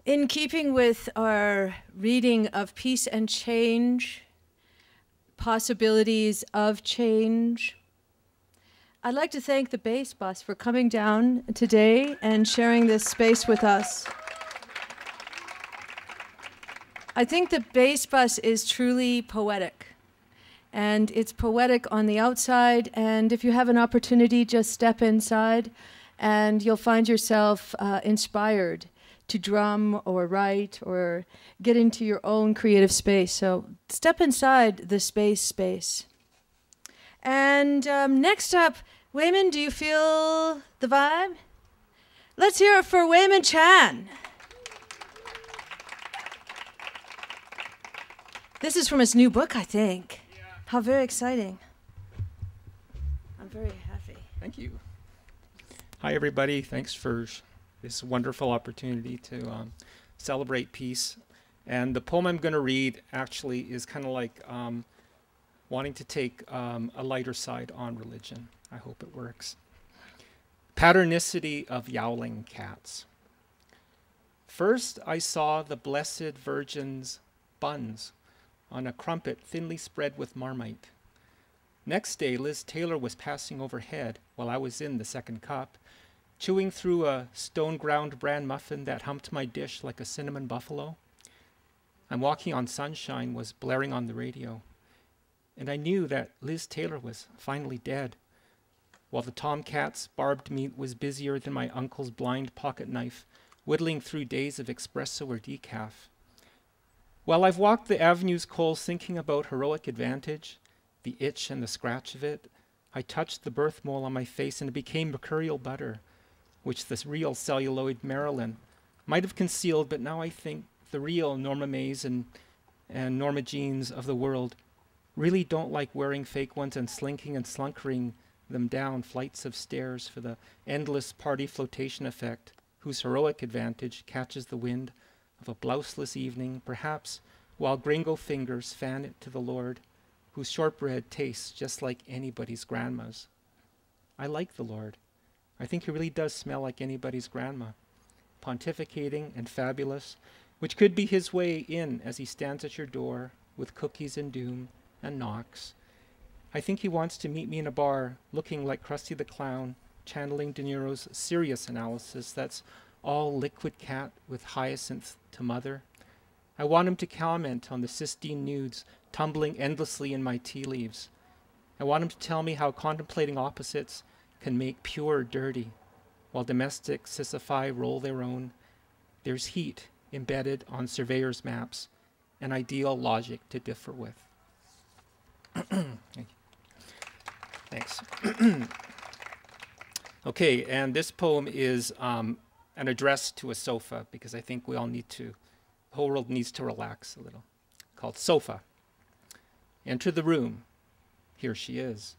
In keeping with our reading of Peace and Change, Possibilities of Change, I'd like to thank the Bass Bus for coming down today and sharing this space with us. I think the Bass Bus is truly poetic. And it's poetic on the outside, and if you have an opportunity, just step inside, and you'll find yourself inspired to drum or write or get into your own creative space. So step inside the space. And next up, Weyman, do you feel the vibe? Let's hear it for Weyman Chan. This is from his new book, I think. Yeah. How very exciting. I'm very happy. Thank you. Hi, everybody. Thanks for this wonderful opportunity to celebrate peace. And the poem I'm going to read actually is kind of like wanting to take a lighter side on religion. I hope it works. Patternicity of Yowling Cats. First, I saw the Blessed Virgin's buns on a crumpet thinly spread with Marmite. Next day, Liz Taylor was passing overhead while I was in the second cup, chewing through a stone-ground bran muffin that humped my dish like a cinnamon buffalo. I'm Walking on Sunshine was blaring on the radio, and I knew that Liz Taylor was finally dead, while the tomcat's barbed meat was busier than my uncle's blind pocket knife, whittling through days of espresso or decaf. While I've walked the avenue's coals thinking about heroic advantage, the itch and the scratch of it, I touched the birth mole on my face and it became mercurial butter, which the real celluloid Marilyn might have concealed, but now I think the real Norma Mays and Norma Jeans of the world really don't like wearing fake ones and slinking and slunkering them down flights of stairs for the endless party flotation effect, whose heroic advantage catches the wind of a blouseless evening, perhaps while gringo fingers fan it to the Lord, whose shortbread tastes just like anybody's grandma's. I like the Lord. I think he really does smell like anybody's grandma, pontificating and fabulous, which could be his way in as he stands at your door with cookies and doom and knocks. I think he wants to meet me in a bar, looking like Krusty the Clown, channeling De Niro's serious analysis that's all liquid cat with hyacinth to mother. I want him to comment on the Sistine nudes tumbling endlessly in my tea leaves. I want him to tell me how contemplating opposites can make pure dirty, while domestic Sisyphi roll their own. There's heat embedded on surveyor's maps, an ideal logic to differ with. Thanks. Okay, and this poem is an address to a sofa, because I think we all need to, the whole world needs to relax a little, called Sofa. Enter the room. Here she is.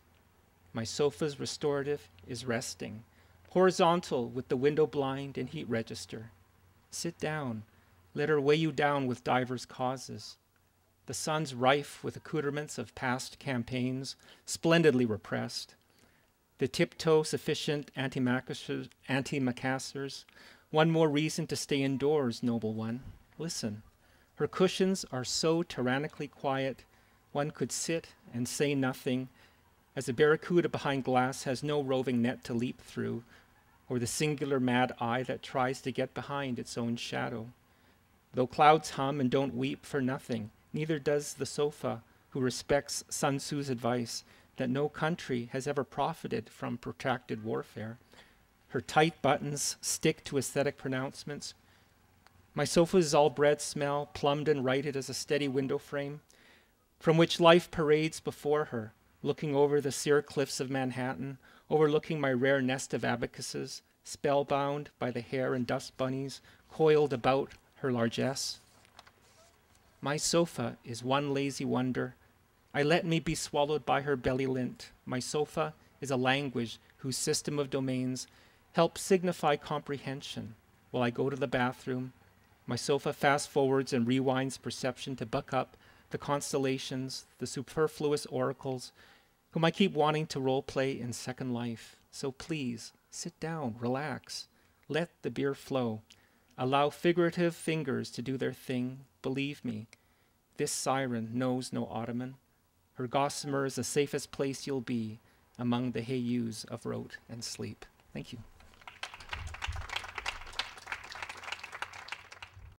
My sofa's restorative is resting, horizontal with the window blind and heat register. Sit down. Let her weigh you down with divers causes. The sun's rife with accoutrements of past campaigns, splendidly repressed. The tiptoe sufficient antimacassars. One more reason to stay indoors, noble one. Listen. Her cushions are so tyrannically quiet, one could sit and say nothing, as a barracuda behind glass has no roving net to leap through, or the singular mad eye that tries to get behind its own shadow. Though clouds hum and don't weep for nothing, neither does the sofa, who respects Sun Tzu's advice that no country has ever profited from protracted warfare. Her tight buttons stick to aesthetic pronouncements. My sofa's all-bred smell, plumbed and righted as a steady window frame, from which life parades before her, looking over the sere cliffs of Manhattan, overlooking my rare nest of abacuses, spellbound by the hair and dust bunnies coiled about her largesse. My sofa is one lazy wonder. I let me be swallowed by her belly lint. My sofa is a language whose system of domains helps signify comprehension. While I go to the bathroom, my sofa fast forwards and rewinds perception to buck up the constellations, the superfluous oracles, whom I keep wanting to role play in Second Life. So please, sit down, relax, let the beer flow. Allow figurative fingers to do their thing. Believe me, this siren knows no ottoman. Her gossamer is the safest place you'll be among the hey-yous of rote and sleep. Thank you.